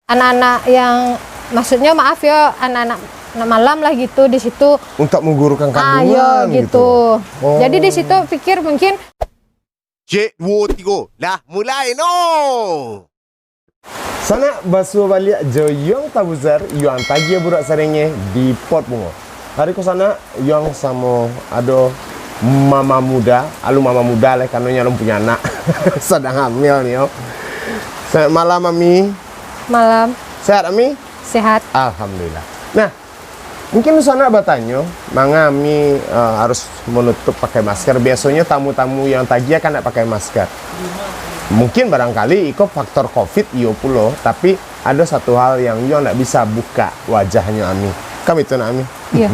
anak-anak yang maksudnya maaf ya anak-anak malam lah gitu di situ untuk menggurukan kandungan gitu. Jadi di situ pikir mungkin Cik, 2, 3, lah mulai no. Sana basuh balik joyong tabuzar yang tagi budak sarengnya di pot bungo. Hari ke sana yang sama ada mama muda, mama muda lah karena nyalum punya anak sedang hamil nih yo. Selamat malam Mami. malam Sehat Mami? sehat. Alhamdulillah. Nah, mungkin sana bertanya, manga Mami harus menutup pakai masker. Biasanya tamu-tamu yang tagi kan tidak pakai masker. Mungkin barangkali itu faktor COVID iyo pulo, tapi ada satu hal yang yo tidak bisa buka wajahnya Ami. Kamu itu nak Ami? Iya.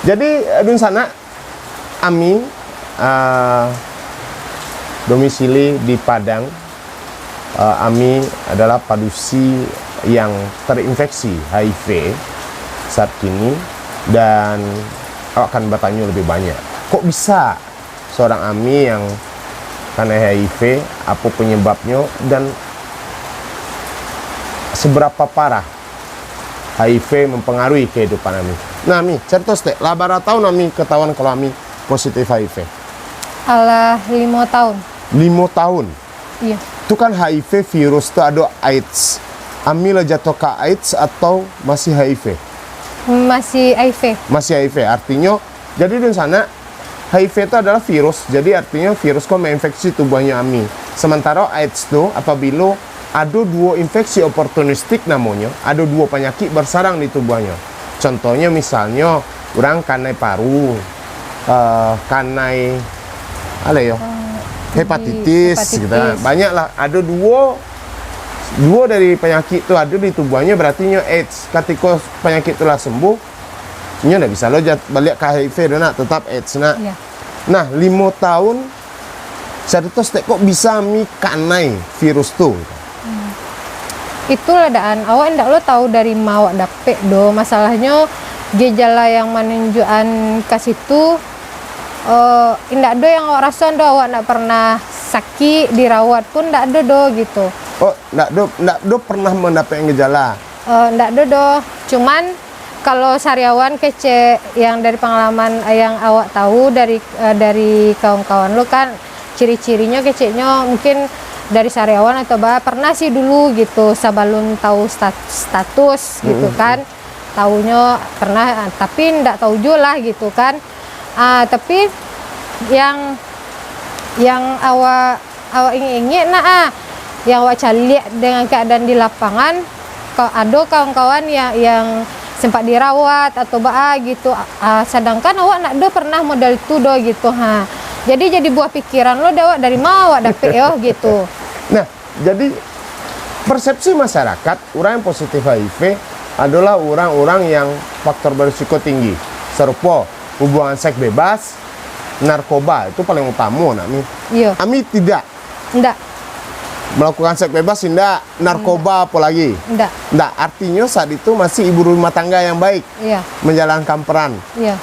Jadi dun sana Ami domisili di Padang. Ami adalah padusi yang terinfeksi HIV saat kini dan awak akan bertanya lebih banyak. Kok bisa seorang Ami yang karena HIV, apa penyebabnya dan seberapa parah HIV mempengaruhi kehidupan Ami? Nah Ami, cerita sedikit, lah berapa tahun Ami ketahuan kalau Ami positif HIV? Alah 5 tahun. 5 tahun? Iya. Itu kan HIV virus itu ada AIDS. Ami lah jatuh ke AIDS atau masih HIV? Masih HIV. Masih HIV, artinya jadi di sana HIV itu adalah virus, jadi artinya virus kok menginfeksi tubuhnya Ami. Sementara AIDS itu apabila ada 2 infeksi oportunistik namanya, ada 2 penyakit bersarang di tubuhnya. Contohnya misalnya orang kanai paru, kanai apa ya? Hepatitis gitu. Banyaklah, ada dua dari penyakit itu ada di tubuhnya, berarti AIDS. Ketika penyakit itulah sembuh, nya tidak bisa lo balik ke HIV nak tetap AIDS nak. Iya. Nah 5 tahun saya terus kok bisa mi kanai virus tuh. Itulah daan awak ndak lo tahu dari mawak dapet do. Masalahnya gejala yang menunjukkan ke situ indak do yang awak rasa do, awak ndak pernah sakit dirawat pun ndak do gitu. Oh, ndak do pernah mendapat gejala. Ndak do. Cuman kalau sariawan kece yang dari pengalaman yang awak tahu dari kawan-kawan lo kan ciri-cirinya keceknya mungkin dari sariawan atau pernah sih dulu gitu sebelum tahu status gitu kan. Taunya pernah tapi ndak tahu juga lah gitu kan. Tapi yang awak ingin yang awak cari dengan keadaan di lapangan, ada kawan-kawan yang sempat dirawat atau gitu, sedangkan awak nak do pernah modal itu do gitu jadi buah pikiran lo awak dari mana awak dapet yo gitu. Nah jadi persepsi masyarakat orang yang positif HIV adalah orang-orang yang faktor berisiko tinggi, serupa hubungan seks bebas, narkoba itu paling utama nak Mi. Iya. Ami tidak. Ndak. Melakukan seks bebas tidak, narkoba apalagi? Ndak. Artinya saat itu masih ibu rumah tangga yang baik. Iya. Menjalankan peran. Iya.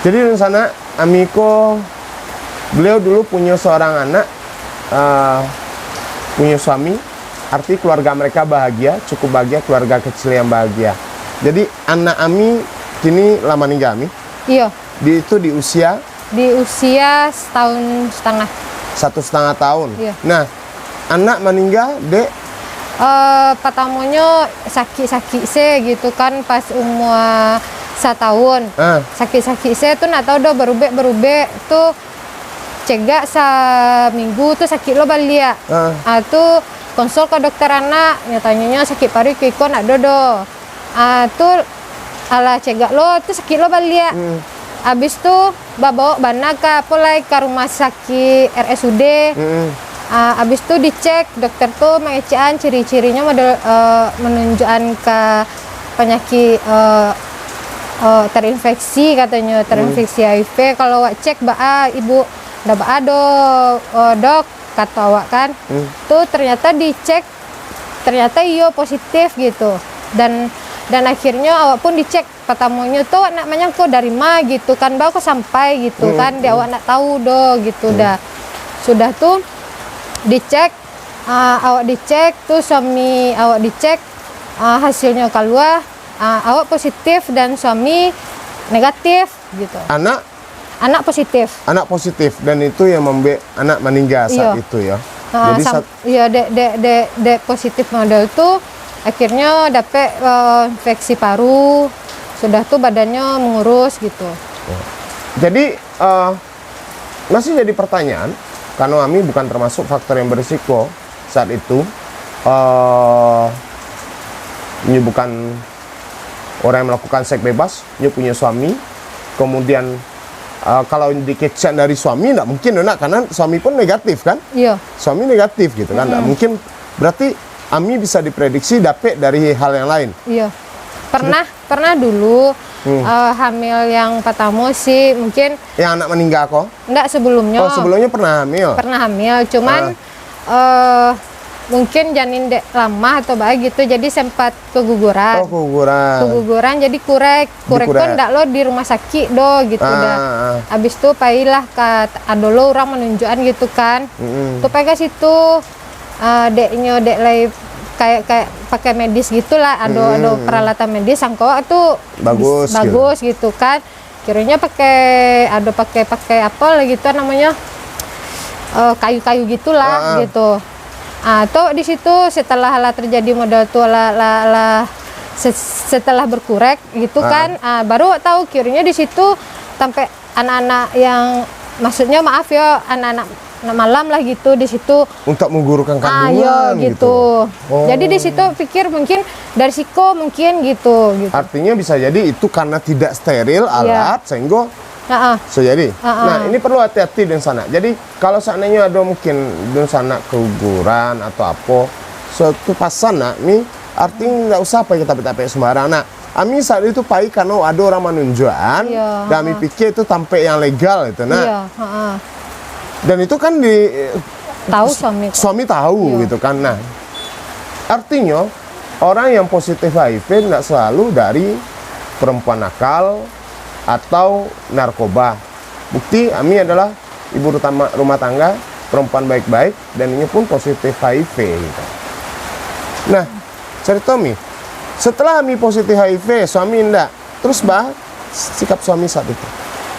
Jadi di sana Amiko beliau dulu punya seorang anak, punya suami, arti keluarga mereka bahagia, cukup bahagia, keluarga kecil yang bahagia. Jadi anak Ami kini lama nikah Ami? Iya. Itu di usia? Di usia 1,5 tahun. 1,5 tahun. Iya. Nah, anak meninggal dek? Pertamanya sakit-sakit gitu kan pas umur 1 tahun. Sakit-sakit tuh nak tahu do berubah tuh cegak seminggu tuh sakit lo balik. Tuh konsul ke dokter anak, nyatanya sakit paru kiko nak do. Tuh ala cegak lo tuh sakit lo balik. Habis tuh bawa bana ke rumah sakit RSUD. Habis tuh dicek dokter tuh mengecekan ciri-cirinya menunjukkan ke penyakit terinfeksi katanya, terinfeksi HIV. Kalau awak cek ibu udah dok kata awak kan. Tuh ternyata dicek ternyata iyo positif gitu. Dan akhirnya awak pun dicek pertamanya tuh namanya kok dari gitu kan baru sampai gitu kan dia awak nak tahu do gitu dah. Sudah tuh dicek awak dicek tuh suami awak dicek hasilnya keluar awak positif dan suami negatif gitu. Anak positif dan itu yang membuat anak meninggal saat itu ya. Jadi iya dek positif model itu akhirnya dapat infeksi paru, sudah tuh badannya mengurus gitu. Jadi masih jadi pertanyaan karena kami bukan termasuk faktor yang berisiko saat itu. Ini bukan orang yang melakukan seks bebas, ini punya suami. Kemudian kalau dikecek dari suami, tidak mungkin nak, karena suami pun negatif kan? Iya. Suami negatif gitu kan, tidak mungkin. Berarti Ami bisa diprediksi dapat dari hal yang lain. Iya. Pernah dulu hamil yang pertama sih mungkin. Yang anak meninggal kok? Enggak, sebelumnya. Oh, sebelumnya pernah hamil? Pernah hamil, cuman mungkin janin dek lama atau baik gitu, jadi sempat keguguran. Oh, keguguran. Jadi kurek pun ndak lo di rumah sakit do gitu dah. Habis itu pailah ke adolo orang menunjukkan gitu kan. Tuh pai ke situ deknya dek lay kayak pakai medis gitulah, ada peralatan medis sangko tuh bagus gitu kan. Kiranya pakai apa lah gitu namanya, kayu-kayu gitulah gitu. Atau di situ setelah terjadi modal tuh setelah berkurek gitu kan, baru tahu kiranya di situ sampai anak-anak yang maksudnya maaf ya anak-anak malam lah gitu di situ untuk menggugurkan kandungan gitu. Jadi di situ pikir mungkin dari siko mungkin gitu. Artinya bisa jadi itu karena tidak steril alat sehingga bisa jadi. Nah, ini perlu hati-hati dengan sana. Jadi kalau seandainya ada mungkin dengan sana keguguran atau apa, suatu pas sana nih artinya nggak usah pakai tapi sembarang. Nah, Ami saat itu pai karena ada orang menunjukkan, dan Ami pikir itu sampai yang legal itu. Nah, dan itu kan tahu suami tahu gitu kan. Nah, artinya orang yang positif HIV tidak selalu dari perempuan nakal atau narkoba. Bukti Ami adalah ibu rumah tangga, perempuan baik-baik, dan ini pun positif HIV gitu. Nah, cerita Mi, setelah Ami positif HIV, suami enggak, terus sikap suami saat itu?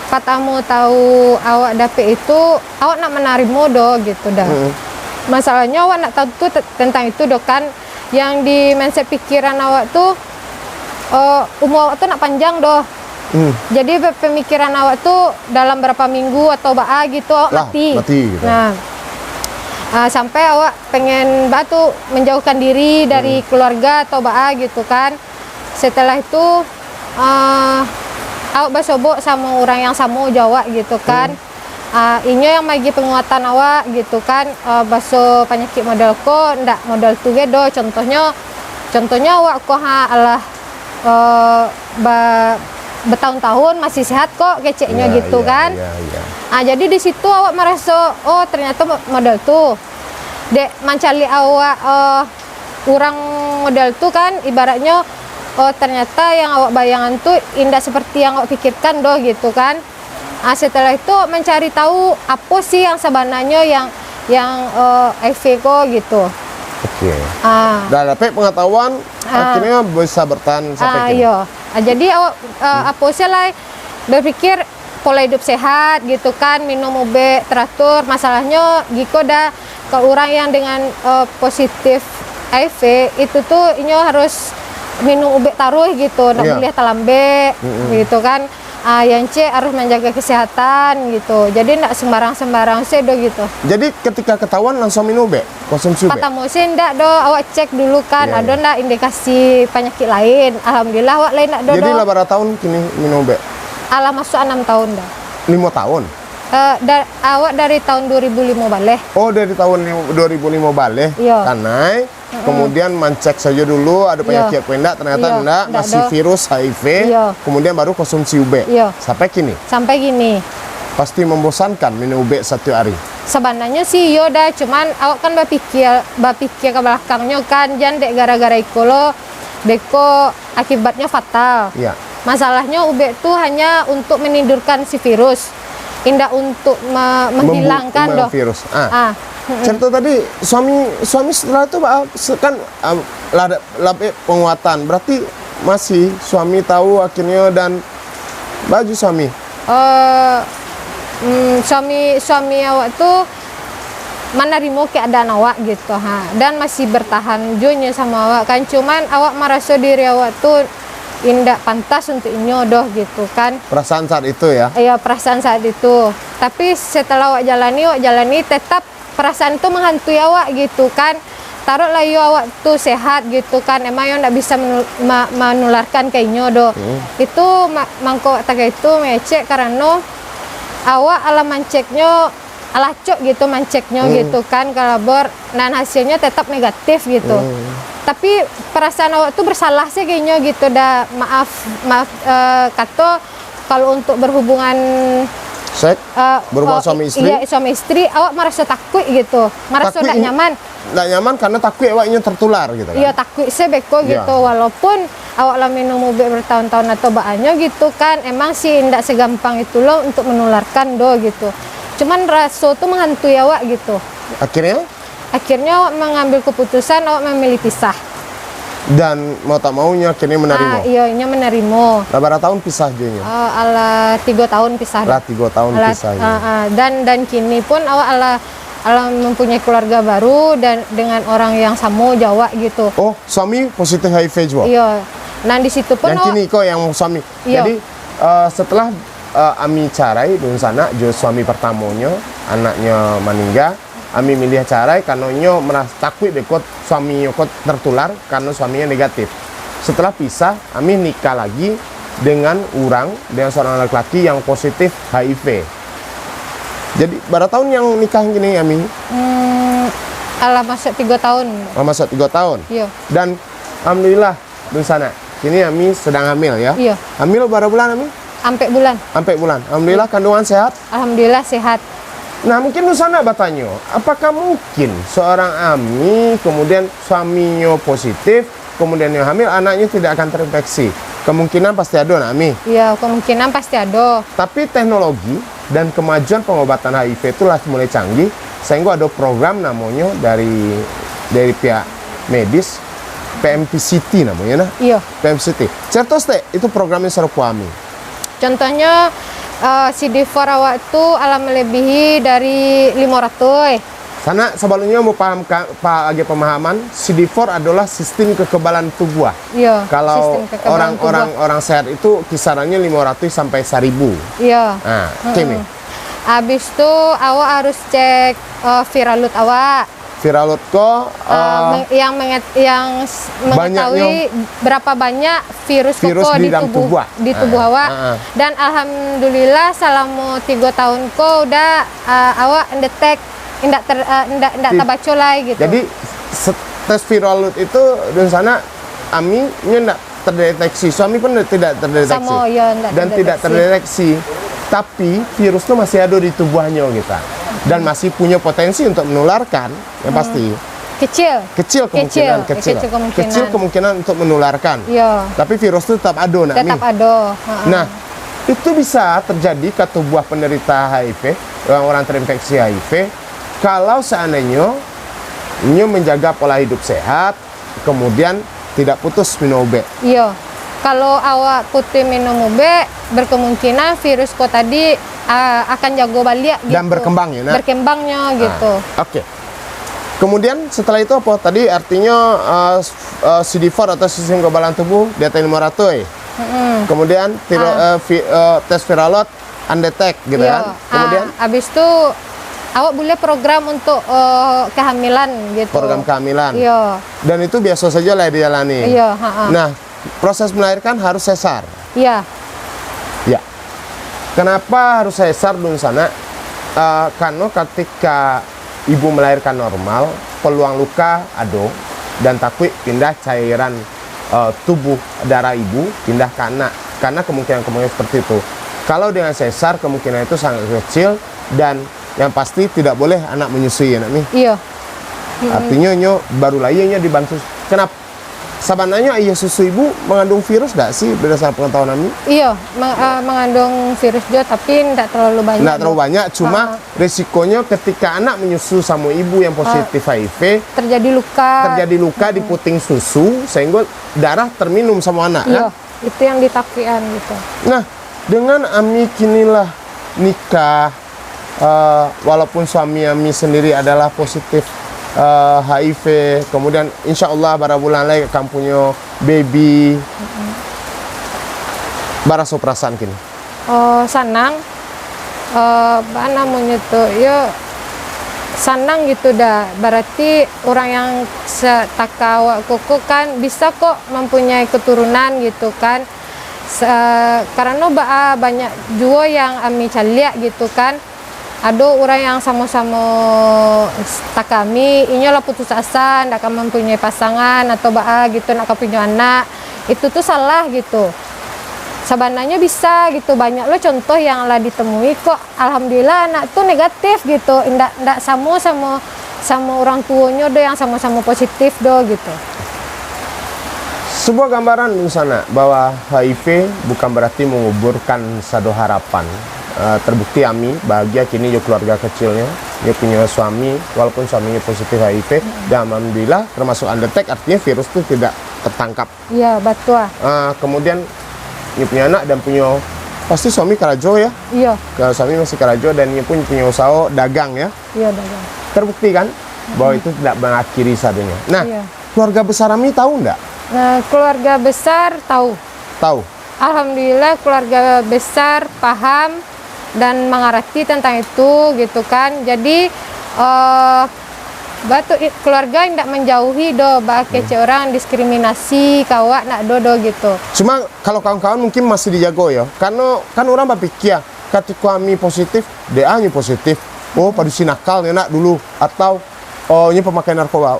Katamu tahu awak dapet itu, awak nak menerima do gitu dah. Masalahnya awak nak tahu tuh tentang itu do kan, yang di mindset pikiran awak tuh umur awak tuh nak panjang do. Jadi pemikiran awak tuh dalam berapa minggu atau gitu awak mati gitu. Nah, sampai awak pengen tuh menjauhkan diri dari keluarga atau gitu kan. Setelah itu awak bersobok sama orang yang sama Jawa gitu kan. Inyo yang bagi penguatan awak gitu kan, baso penyakit model ko ndak model tugedo. Contohnya awak ko alah bertahun-tahun masih sehat kok keceknya gitu kan. Jadi di situ awak merasa oh ternyata model tuh dek mencari awak orang model tuh kan, ibaratnya oh ternyata yang awak bayangan tuh indah seperti yang awak pikirkan doh gitu kan. Setelah itu mencari tahu apa sih yang sebenarnya yang HIV kok gitu. Dan dapat pengetahuan akhirnya bisa bertahan sampai kini. Jadi awak apa sih lah berpikir pola hidup sehat gitu kan, minum obat teratur. Masalahnya jika dah ke orang yang dengan positif HIV itu tuh ini harus minum obat taruh gitu, nak boleh talambe gitu kan. Yang harus menjaga kesehatan gitu. Jadi enggak sembarang sedo gitu. Jadi ketika ketahuan langsung minum obat, konsumsi obat. Kata sih enggak do, awak cek dulu kan ada enggak indikasi penyakit lain. Alhamdulillah awak lain enggak do. Jadi berapa tahun kini minum obat? Masuk 6 tahun dah. 5 tahun? Awak dari tahun 2005 balik. Oh, dari tahun 2005 balik. Karena kemudian mencek saja dulu ada penyakit apa enggak, ternyata enggak, masih virus HIV. Kemudian baru konsumsi obat. Sampai kini. Pasti membosankan minum obat satu hari. Sebenarnya sih dah, cuman awak kan berpikir ke belakangnya kan, jangan dek gara-gara ikolo beko akibatnya fatal. Masalahnya obat tuh hanya untuk menidurkan si virus. indah untuk menghilangkan doh virus. mm-mm. Cerita tadi suami setelah itu kan labe penguatan, berarti masih suami tahu akhirnya dan baju suami. Suami awak tuh menerima keadaan awak gitu dan masih bertahan juga sama awak kan, cuman awak merasa diri awak tuh indah pantas untuk nyodoh gitu kan, Perasaan saat itu ya. iya perasaan saat itu. Tapi setelah awak jalani tetap perasaan itu menghantui awak gitu kan. Taruhlah awak tuh sehat gitu kan, emang ndak bisa menularkan ke nyodoh. Itu mangko taga itu mecek karena awak ala manceknya alacok gitu manceknya gitu kan kalabor, dan hasilnya tetap negatif gitu. Tapi perasaan awak tuh bersalah sih kayaknya gitu, maaf kata kalau untuk berhubungan berhubungan suami istri. Iya, suami istri awak merasa takut gitu, merasa tidak nyaman. Tidak nyaman karena takut awaknya tertular gitu kan. Iya, takut sebeko gitu. Walaupun awak lah minum obat bertahun-tahun atau bahannya gitu kan, emang sih tidak segampang itu loh untuk menularkan gitu. Cuman rasa tuh menghantui awak gitu. Akhirnya awak mengambil keputusan awak memilih pisah. Dan mau tak maunya akhirnya menerima. Iya, menerima. Berapa tahun pisah dia? Ala 3 tahun pisah. Lah 3 tahun pisah. Dan kini pun awak ala mempunyai keluarga baru dan dengan orang yang sama Jawa gitu. Oh, suami positif HIV juga? Iya. Nah di situ pun yang kini kok yang suami. Iya. Jadi setelah Ami carai dun sana jo suami pertamanya anaknya meninggal, Ami milih carai karena nyo merasa takut dekot suami nyokot tertular karena suaminya negatif. Setelah pisah, Ami nikah lagi dengan seorang laki-laki yang positif HIV. Jadi berapa tahun yang nikah gini Ami? Ala masuk 3 tahun. Masuk 3 tahun. Iya. Dan alhamdulillah dun sana. Kini Ami sedang hamil ya. Iya. Hamil berapa bulan Ami? Sampai bulan. Sampai bulan. Alhamdulillah kandungan sehat. Alhamdulillah sehat. Nah mungkin di sana bertanya, apakah mungkin seorang Ami kemudian suaminya positif, kemudian yang hamil anaknya tidak akan terinfeksi? Kemungkinan pasti ada, Ami. Iya, kemungkinan pasti ada. Tapi teknologi dan kemajuan pengobatan HIV itu lah mulai canggih, sehingga ada program namanya dari pihak medis, PMPCT namanya, nah? Iya. PMPCT. Certos itu programnya seru Ami. Contohnya CD4 awak itu ala melebihi dari 500. Sana sebelumnya mau paham Pak pemahaman CD4 adalah sistem kekebalan tubuh. Iya. Kalau orang sehat itu kisarannya 500 sampai 1000. Iya. Nah, kimi. Habis itu awak harus cek viral load awak. Viral load yang mengetahui berapa banyak virus di tubuh awak. Dan alhamdulillah selama 3 tahun udah awak tidak terbaca lagi gitu. Jadi tes viral load itu di sana Ami tidak terdeteksi, suami pun tidak terdeteksi. Sama, ya, tidak terdeteksi. Tapi virus itu masih ada di tubuhnya gitu. Dan masih punya potensi untuk menularkan, yang pasti. Kecil kemungkinan untuk menularkan. Iya. Tapi virus itu tetap ada, tetap ada. Nah, itu bisa terjadi ke tubuh penderita HIV, orang-orang terinfeksi HIV, kalau seandainya menjaga pola hidup sehat, kemudian tidak putus minum obat. Iya. Kalau awak putih minum obat, berkemungkinan virus kok tadi akan jago balik gitu. Dan berkembang ya, nah? Berkembangnya gitu. Oke. Kemudian setelah itu apa? Tadi artinya CD4 atau sistem kekebalan tubuh di atas 500 ya? Kemudian tes viral load undetect gitu kan? Kemudian? Habis itu awak boleh program untuk kehamilan gitu. Program kehamilan? Iya. Dan itu biasa saja lah dijalani? Iya. Nah, proses melahirkan harus sesar? Iya. Ya. Kenapa harus sesar dun sana? Karena ketika ibu melahirkan normal, peluang luka ada dan takut pindah cairan tubuh darah ibu pindah ke anak. Karena kemungkinan seperti itu. Kalau dengan sesar kemungkinan itu sangat kecil dan yang pasti tidak boleh anak menyusui ya, Nak Mi? Iya. Artinya baru lahirnya dibantu. Kenapa? Sebenarnya ayah susu ibu mengandung virus nggak sih berdasarkan pengetahuan Ami? Iya, mengandung virus juga tapi tidak terlalu banyak. Nggak terlalu banyak, cuma risikonya ketika anak menyusu sama ibu yang positif HIV terjadi luka di puting susu sehingga darah terminum sama anak. iya, Kan? itu yang ditakian gitu. Nah, dengan Ami kinilah nikah, walaupun suami Ami sendiri adalah positif HIV, kemudian insya Allah bara bulan lagi akan punya baby. Baraso perasaan kini? Oh, senang. Apa namanya tuh? Ya senang gitu dah. Berarti orang yang setaka kuku kan bisa kok mempunyai keturunan gitu kan. Karena banyak juga yang Ami caliak gitu kan. Ada orang yang sama-sama tak kami, inyolah putus asa, nak mempunyai pasangan atau gitu, nak punya anak, itu tuh salah gitu. Sebenarnya bisa gitu, banyak loh contoh yang lah ditemui kok, alhamdulillah anak tuh negatif gitu, ndak sama orang tuanya do yang sama-sama positif do gitu. Sebuah gambaran di sana bahwa HIV bukan berarti menguburkan satu harapan. Terbukti Ami bahagia kini yo keluarga kecilnya, dia punya suami walaupun suaminya positif HIV dan alhamdulillah termasuk undetect, artinya virus itu tidak tertangkap. Iya betul. Kemudian dia punya anak dan punya pasti suami karajo ya. Iya. Suami masih karajo dan dia pun punya usaha dagang ya. Iya dagang. Terbukti kan bahwa itu tidak mengakhiri sadunya. Nah, iya. Keluarga besar Ami tahu enggak? Nah, keluarga besar tahu. Tahu. Alhamdulillah keluarga besar paham dan mengerti tentang itu gitu kan. Jadi keluarga tidak menjauhi do kece orang diskriminasi kawak nak do gitu. Cuma kalau kawan-kawan mungkin masih dijago ya, karena kan orang berpikir ketika Ami positif, DA nya positif, oh pada si nakal nak dulu atau oh ini pemakai narkoba.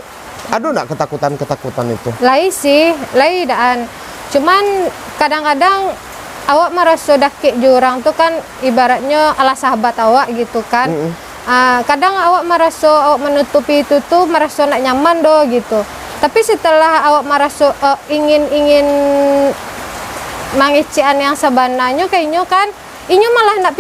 Ada nggak ketakutan itu? Lai sih, lai daan. Cuman kadang-kadang awak merasa dakik jurang tuh kan ibaratnya ala sahabat awak gitu kan. Kadang awak merasa awak menutupi itu tuh merasa nak nyaman do gitu. Tapi setelah awak merasa ingin mangician yang sebenarnya kayaknya kan inyo malah nak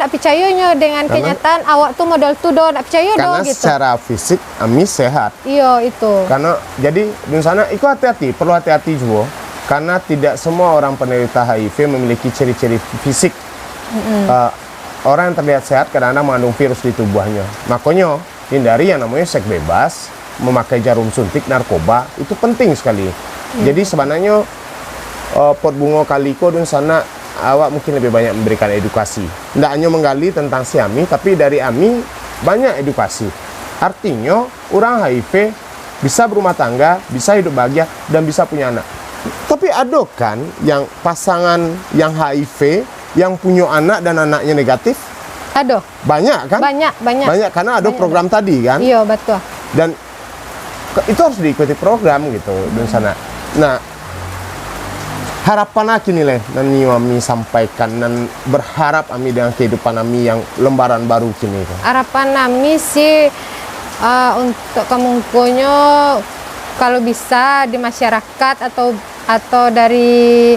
percayanya dengan kenyataan awak tuh modal tuh do nak percaya do karena gitu. Karena secara fisik Ami sehat. Iya itu. Karena jadi di sana itu hati-hati, perlu hati-hati juga. Karena tidak semua orang penderita HIV memiliki ciri-ciri fisik. Orang yang terlihat sehat kadang-kadang mengandung virus di tubuhnya. Makanya hindari yang namanya seks bebas, memakai jarum suntik, narkoba, itu penting sekali. Jadi sebenarnya pot bunga kaliko di sana awak mungkin lebih banyak memberikan edukasi. Tidak hanya menggali tentang si Ami, tapi dari Ami banyak edukasi. Artinya orang HIV bisa berumah tangga, bisa hidup bahagia, dan bisa punya anak. Tapi ada kan yang pasangan yang HIV yang punya anak dan anaknya negatif? Ada. Banyak kan? Banyak karena ada program tadi kan? Iya betul. Dan itu harus diikuti program gitu di sana. Nah, harapan Aki nih dan Ami sampaikan dan berharap Ami dengan kehidupan Ami yang lembaran baru kini. Harapan Ami sih untuk kemungkinannya kalau bisa di masyarakat atau dari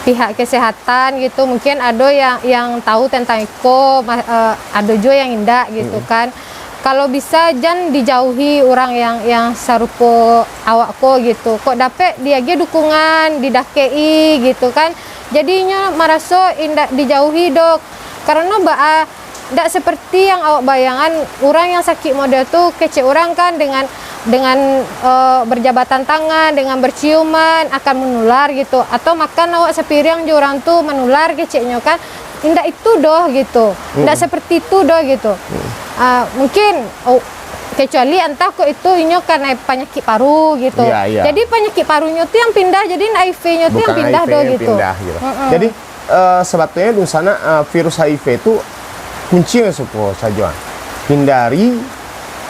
pihak kesehatan gitu mungkin ada yang tahu tentang itu, ada juga yang tidak gitu kan. Kalau bisa jangan dijauhi orang yang serupa awakku gitu. Kok dapat dia dukungan didakei gitu kan. Jadinya merasa indah dijauhi dok. Karena tidak seperti yang awak bayangan orang yang sakit model tuh kece orang kan dengan berjabatan tangan, dengan berciuman akan menular gitu, atau makan awak sepiring orang tuh menular keceknya kan. Tidak itu doh gitu, tidak seperti itu doh gitu. Mungkin kecuali entah kok itu inyo karena penyakit paru gitu. Jadi penyakit parunya tuh yang pindah, jadi HIV-nya tuh yang pindah doh gitu. Jadi sebetulnya di sana virus HIV itu kuncinya suku saja hindari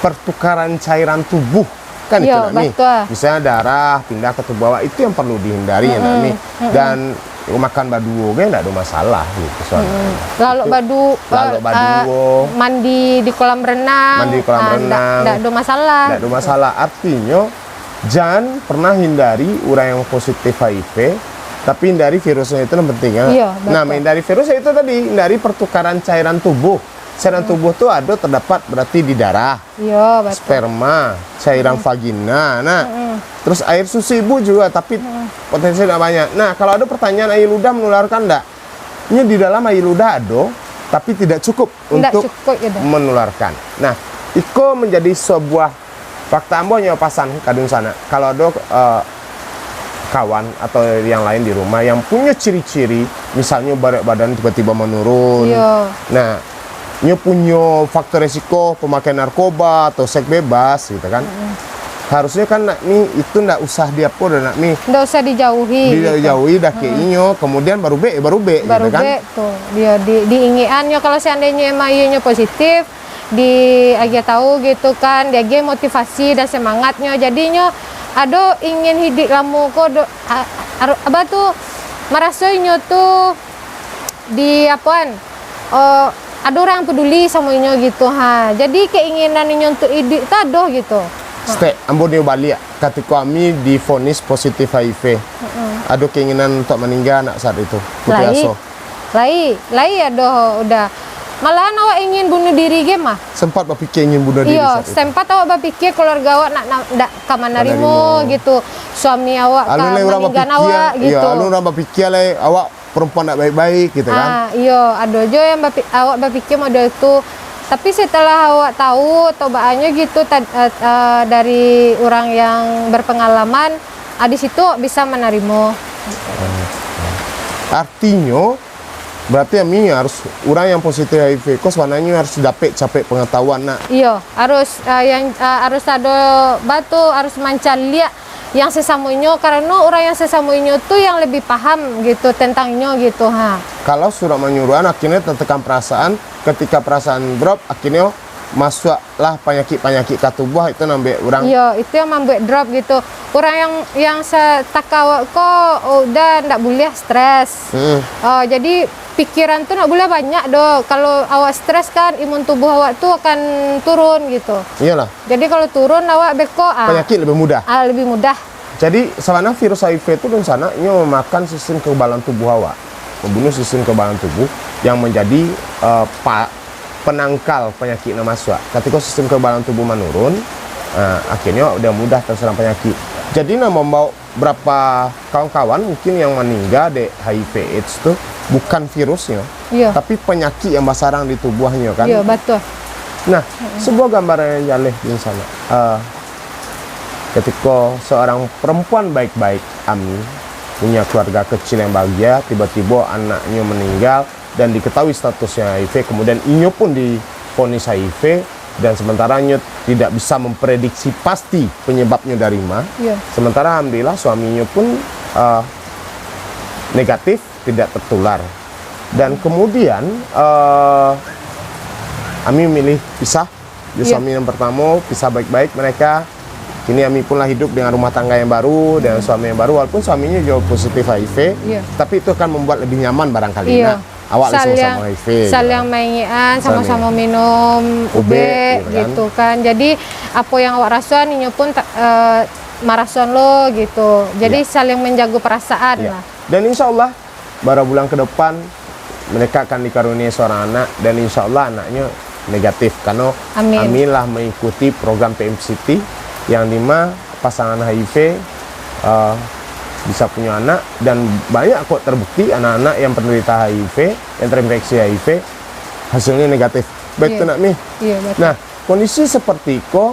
pertukaran cairan tubuh kan itu Nami. Misalnya darah pindah ke tubuh bawah itu yang perlu dihindari ya Nami. Dan makan baduo kan tidak ada masalah gitu soalnya. Lalu baduo mandi di kolam renang. Tidak ada masalah. Tidak ada masalah. Artinya jangan pernah hindari orang yang positif HIV, tapi hindari virusnya itu yang penting ya. Iya, betul. Nah, menghindari virusnya itu tadi, hindari pertukaran cairan tubuh. Cairan tubuh itu ada terdapat berarti di darah, Iya, betul. sperma, cairan vagina. Nah, terus air susu ibu juga, tapi potensi tidak banyak. Nah, kalau ada pertanyaan air ludah menularkan enggak? Ini di dalam air ludah ada, tapi tidak cukup Nggak untuk cukup gitu. menularkan. Nah, iko menjadi sebuah fakta ambo nyapasan kadung sana. Kalau ada kawan atau yang lain di rumah yang punya ciri-ciri, misalnya berat badan tiba-tiba menurun. Iya. Nah, nyo punya faktor resiko pemakaian narkoba atau seks bebas gitu kan. Harusnya kan nak nih itu ndak usah diapo dan nak nih Nggak usah dijauhi. dijauhi dah ke inyo, kemudian baru be Baru gitu kan. be tuh dia diingiannya kalau seandainya emang ianya positif di agi tahu gitu kan dia agi motivasi dan semangatnya jadinya ada ingin hidup lama kok apa tuh merasanya tuh di apaan ada orang peduli sama inyo gitu jadi keinginan inyo untuk hidup tado gitu. Stek, ambo dia balik ketika kami divonis positif HIV. Ada keinginan untuk meninggal nak saat itu. Putri Aso. Lai ada udah malahan awak ingin bunuh diri ge mah. Sempat berpikir ingin bunuh diri Iya, saat itu. sempat awak berpikir keluarga awak nak kamar narimo gitu. Suami awak Alun kan orang meninggal berpikir, awak gitu. iya, alun orang berpikir lah awak perempuan tak baik-baik gitu kan. Iya, ada aja yang awak berpikir model itu. Tapi setelah awak tahu tobaannya gitu dari orang yang berpengalaman, di situ bisa menerima. Artinya berarti kami harus orang yang positif HIV kok sebenarnya harus dapat capek pengetahuan nak. Iya, harus harus ada batu, harus mencari yang sesamuinyo karena orang yang sesamuinyo tuh yang lebih paham gitu tentangnya gitu Kalau sudah menyuruhan akhirnya tertekan perasaan, ketika perasaan drop akhirnya masuklah penyakit ke tubuh itu nambah orang. Iya, itu yang membuat drop gitu. Orang yang setakawak kok udah ndak boleh stres. Jadi pikiran tuh ndak boleh banyak doh. Kalau awak stres kan imun tubuh awak tuh akan turun gitu. Iyalah. Jadi kalau turun awak beko Penyakit lebih mudah. lebih mudah. Jadi sebenarnya virus HIV itu dan sana memakan sistem kekebalan tubuh awak, membunuh sistem kekebalan tubuh yang menjadi penangkal penyakit masuk. Ketika sistem kekebalan tubuh menurun, akhirnya udah mudah terserang penyakit. Jadi membawa berapa kawan-kawan mungkin yang meninggal di HIV/AIDS itu bukan virusnya, Iya. tapi penyakit yang bersarang di tubuhnya kan. Iya, betul. Nah, sebuah gambaran yang jaleh di sana. Ketika seorang perempuan baik-baik, Ami, punya keluarga kecil yang bahagia, tiba-tiba anaknya meninggal dan diketahui statusnya HIV, kemudian inyo pun divonis HIV dan sementara inyo tidak bisa memprediksi pasti penyebabnya dari mana. Iya. Sementara alhamdulillah suaminya pun negatif, tidak tertular. Dan kemudian Ami memilih pisah. Suami yang pertama pisah baik-baik mereka. Kini Ami pun lah hidup dengan rumah tangga yang baru, dengan suami yang baru, walaupun suaminya jauh positif HIV, tapi itu akan membuat lebih nyaman barangkali. Nah, awak sama-sama HIV. Saling mainan, sama-sama minum UB gitu kan. Jadi apa yang awak rasakan, inyo pun marason lo gitu. Jadi saling menjaga perasaan lah. Dan insya Allah, beberapa bulan ke depan, mereka akan dikaruniai seorang anak, dan insya Allah anaknya negatif. Karena Amin lah mengikuti program PMCT, yang lima pasangan HIV bisa punya anak, dan banyak kok terbukti anak-anak yang penderita HIV, yang terinfeksi HIV hasilnya negatif. Baik tuh nak Mi. Iya, betul. Nah, kondisi seperti itu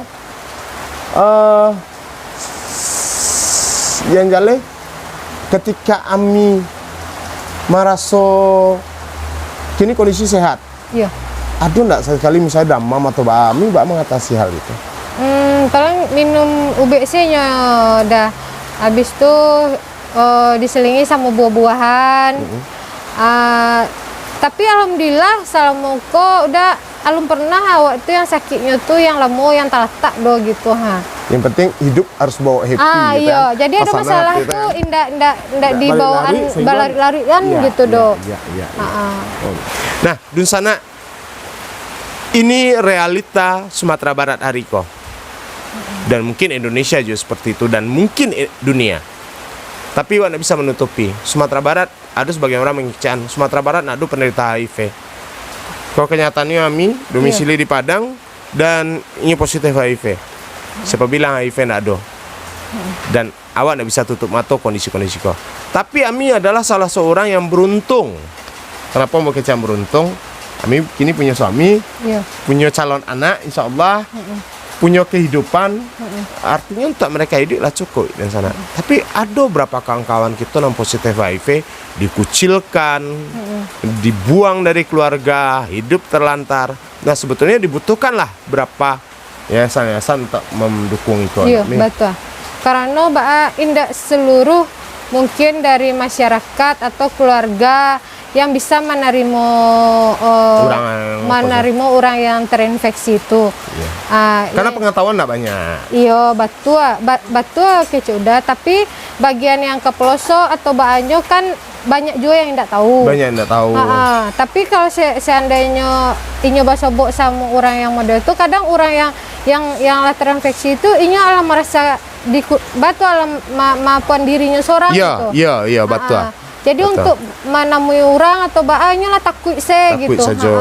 yang jale ketika Ami merasa kini kondisi sehat. Iya. Aduh enggak sekali misalnya damam atau Ami mengatasi hal itu. Paling minum UBC-nya udah habis tuh diselingi sama buah-buahan. Tapi alhamdulillah salamuko udah alum pernah awak tuh yang sakitnya tuh yang lama yang tak do gitu Yang penting hidup harus bawa happy gitu iya. kan. Jadi ada masalah gitu tuh kan. indak dibawaan lari-larian gitu do. Iya. Nah, dun sana ini realita Sumatera Barat hari ko. Dan mungkin Indonesia juga seperti itu, dan mungkin dunia. Tapi wak bisa menutupi. Sumatera Barat ada sebagian orang mengikcan Sumatera Barat ada penderita HIV. Kalau kenyataannya kami domisili di Padang dan ini positif HIV. Siapa bilang HIV tidak ada? Dan awak tidak bisa tutup mata kondisi-kondisi kau. Tapi Ami adalah salah seorang yang beruntung. Kenapa mau kecam beruntung? Ami kini punya suami, punya calon anak, insya Allah, punya kehidupan. Artinya untuk mereka hidup lah cukup dan sana. Tapi ada berapa kawan-kawan kita yang positif HIV dikucilkan, dibuang dari keluarga, hidup terlantar. Nah sebetulnya dibutuhkanlah berapa yayasan-yayasan untuk mendukung itu. Iya betul. Karena indak seluruh mungkin dari masyarakat atau keluarga yang bisa menerima orang yang terinfeksi itu. Karena pengetahuan tidak banyak. Iya betul kece udah, tapi bagian yang ke pelosok atau banyak kan banyak juga yang tidak tahu. Banyak yang tidak tahu. Tapi kalau seandainya inyo basobok sama orang yang model itu, kadang orang yang lah terinfeksi itu inyo alam merasa batu alam maafkan dirinya seorang gitu. Iya betul. Jadi betul. Untuk menemui orang atau baanya lah takut gitu. Saja.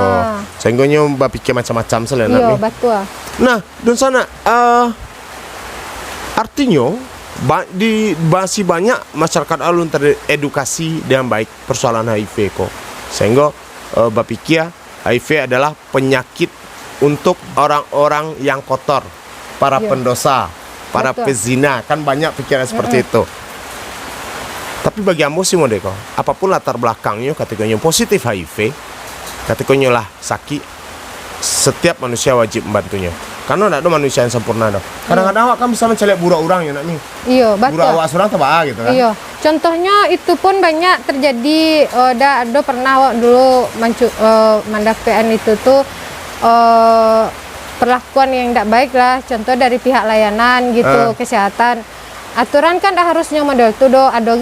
Sehingga nyoba pikir macam-macam selain iya betul. Nah dan sana artinya masih banyak masyarakat alun teredukasi dengan baik persoalan HIV kok. Sehingga berpikir HIV adalah penyakit untuk orang-orang yang kotor, para pendosa, para pezina, kan banyak pikiran seperti itu. Tapi bagi ambo sih modeko, apapun latar belakangnya, ketika nyo positif HIV, ketika nyo lah sakit, setiap manusia wajib membantunya. Karena tidak ada manusia yang sempurna dong. Kadang-kadang awak kan bisa mencelek burak orang ya nak nih. Iya betul. Burak awak seorang tebak gitu kan. Iya. Contohnya itu pun banyak terjadi. Ada pernah awak dulu mendapatkan itu tuh perlakuan yang tidak baik lah. Contoh dari pihak layanan gitu kesehatan. Aturan kan dah harusnya model tuh do. Ada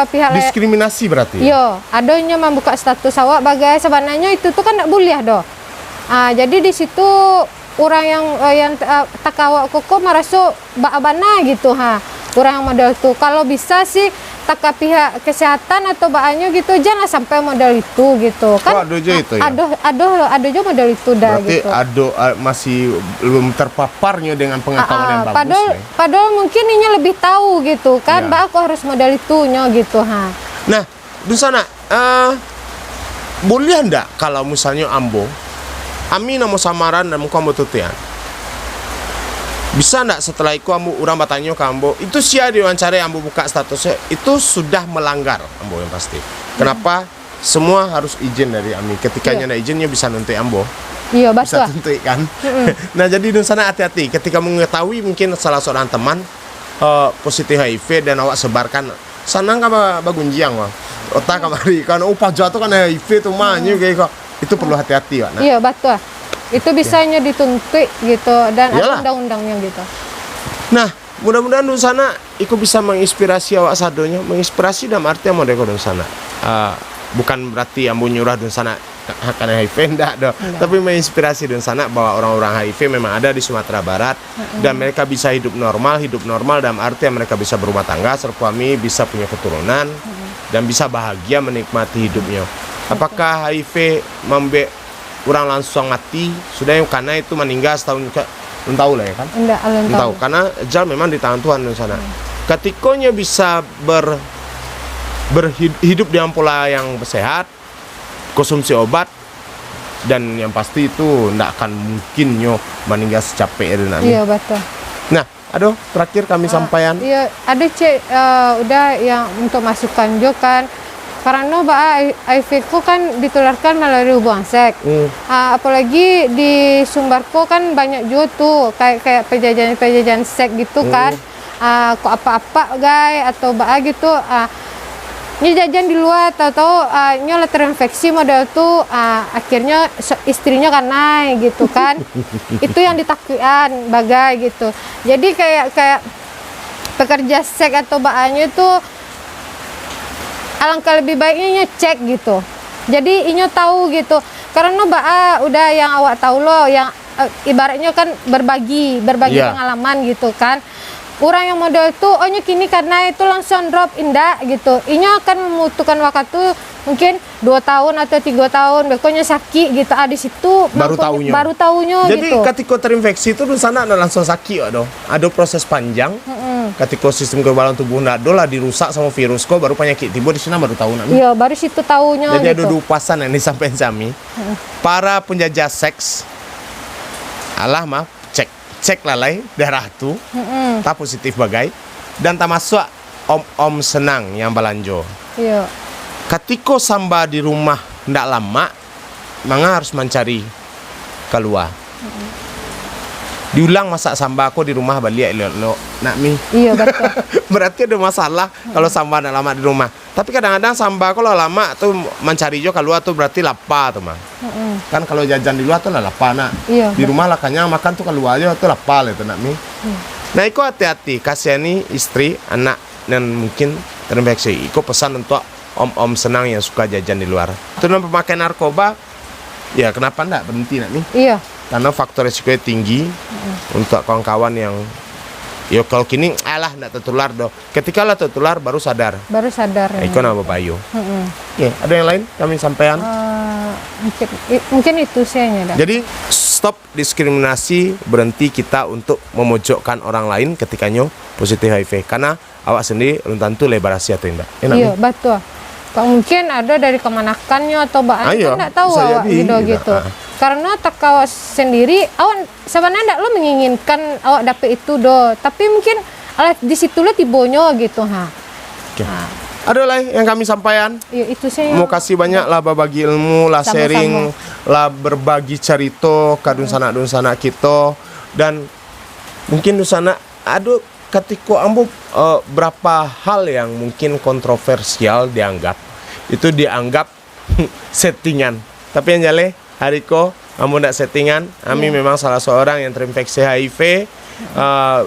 pihak diskriminasi berarti. Iya. Adanya membuka status awak bagai sebenarnya itu tuh kan tidak boleh do. Jadi di situ orang yang tak awak koko merasa bana gitu orang yang model tuh kalau bisa sih tak pihak kesehatan atau baannya gitu jangan sampai model itu gitu kan. Ada aja itu ya. Ada juga model itu dah berarti gitu. Ada masih belum terpaparnya dengan pengetahuan yang bagus. Padahal mungkin ini lebih tahu gitu kan. Aku harus model itunya gitu Nah di sana boleh ndak kalau misalnya ambo Ami namo samaran dan muka ambo tutian. Bisa ndak setelah itu ambo orang bertanya ke ambo, itu sia diwawancara ambo buka statusnya itu sudah melanggar ambo yang pasti. Kenapa? Semua harus izin dari Ami. Ketika nyana izinnya bisa nanti ambo. Iya betul. Bisa tentu kan. Nah jadi di sana hati-hati ketika mengetahui mungkin salah seorang teman positif HIV dan awak sebarkan sanang kama bagunjiang wah. Otak kamari kan upah jatuh kan HIV tuh manyu kayak kok. Itu perlu hati-hati Wak. Iya betul. Itu bisanya dituntut gitu dan ada undang-undangnya gitu. Nah mudah-mudahan di sana ikut bisa menginspirasi awak sadonya, menginspirasi dalam arti mau deko di sana. Bukan berarti ambo nyurah di sana karena HIV enggak dong. Tapi menginspirasi di sana bahwa orang-orang HIV memang ada di Sumatera Barat dan mereka bisa hidup normal dalam arti mereka bisa berumah tangga, serpuami bisa punya keturunan dan bisa bahagia menikmati hidupnya. Apakah HIV membuat orang langsung mati? Sudah yang karena itu meninggal setahun tahu lah ya kan? Enggak tahu karena ajal memang di tangan Tuhan di sana. Ketikanya bisa berhidup dengan pola yang sehat, konsumsi obat dan yang pasti itu tidak akan mungkin meninggal secapek dan Iya betul. Nah, aduh terakhir kami sampaikan. Iya ada udah yang untuk masukan juga kan. Karena HIV ku kan ditularkan melalui hubungan seks. Apalagi di Sumbarko kan banyak juga tuh kayak pejajan seks gitu kan. Kok apa-apa guys atau gitu. Ini jajan di luar tahu nyola terinfeksi model tuh akhirnya istrinya kan naik gitu kan. Itu yang ditakutan bagai gitu. Jadi kayak pekerja seks atau baannya itu alangkah lebih baiknya cek gitu. Jadi inyo tahu gitu. Karena udah yang awak tahu loh yang ibaratnya kan berbagi Iya. pengalaman gitu kan. Orang yang model itu ohnya kini karena itu langsung drop indah gitu. Inya akan membutuhkan waktu mungkin 2 tahun atau 3 tahun. Bekonya sakit gitu. Di situ baru taunya Jadi gitu. ketika terinfeksi itu di sana ada langsung sakit ada proses panjang. Ketika sistem kekebalan tubuh ndak lah dirusak sama virus kok baru penyakit tiba di sana baru tahu nami. Iya, baru situ taunya Jadi ada gitu. dua pasan yang disampaikan kami. Para penjajah seks, alah maaf, cek lalai darah tu, tak positif bagai, dan tak masuk om senang yang balanjo. Iya. Ketika samba di rumah ndak lama, manga harus mencari keluar. Diulang masak samba aku di rumah balik lo nak mi. Iya, betul. Berarti ada masalah kalau samba ndak lama di rumah. Tapi kadang-kadang samba kalau lama tuh mencari jo keluar tuh berarti lapar tuh mah. Kan kalau jajan di luar tuh lah lapar nak. Iya, Di rumah lah kenyang makan tuh keluar aja tuh lapar itu nak mi. Nah, iko hati-hati kasihani istri, anak dan mungkin terinfeksi. Iko pesan untuk om-om senang yang suka jajan di luar. Itu non pemakai narkoba, ya kenapa ndak berhenti nak mi? Iya. Karena faktor resikonya tinggi untuk kawan-kawan yang yo kalau kini alah ndak tertular doh. Ketika lah tertular baru sadar. Baru sadar. Iko nama bayu. Ya, ada yang lain kami sampaikan. Mungkin itu sih yang ada. Jadi stop diskriminasi, berhenti kita untuk memojokkan orang lain ketika nyo positif HIV karena awak sendiri belum tentu lebar rahasia atau enggak. Iya, betul. Kok mungkin ada dari kemanakannya atau baan Iya, kan enggak tahu bisa awak jadi. gitu. Karena tak awak sendiri, awak sebenarnya enggak lo menginginkan awak dapet itu do, tapi mungkin di situ lo tibonyo gitu Oke. Ada lagi yang kami sampaikan. Iya, itu sih. Mau kasih banyak lah berbagi ilmu, lah Sama-sama. sharing, lah berbagi cerita ke dun sana kita dan mungkin dun sana ada ketika ambo berapa hal yang mungkin kontroversial dianggap settingan. Tapi yang jale hariko ambo ndak settingan, kami memang salah seorang yang terinfeksi HIV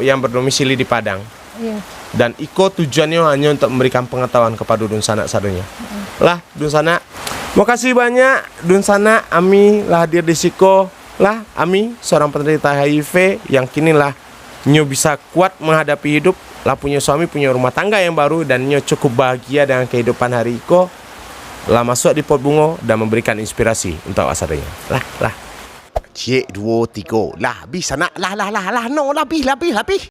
yang berdomisili di Padang. Iya. Dan iko tujuannya hanya untuk memberikan pengetahuan kepada dun sana sadunya. Lah dun sana, mau kasih banyak dun sana ami lah hadir di siko lah ami seorang penderita HIV yang kini lah nyo bisa kuat menghadapi hidup lah punya suami punya rumah tangga yang baru dan nyo cukup bahagia dengan kehidupan hari iko lah masuk di pot bungo dan memberikan inspirasi untuk asadanya. Lah. Cik 2 3 lah bisa nak lah no lebih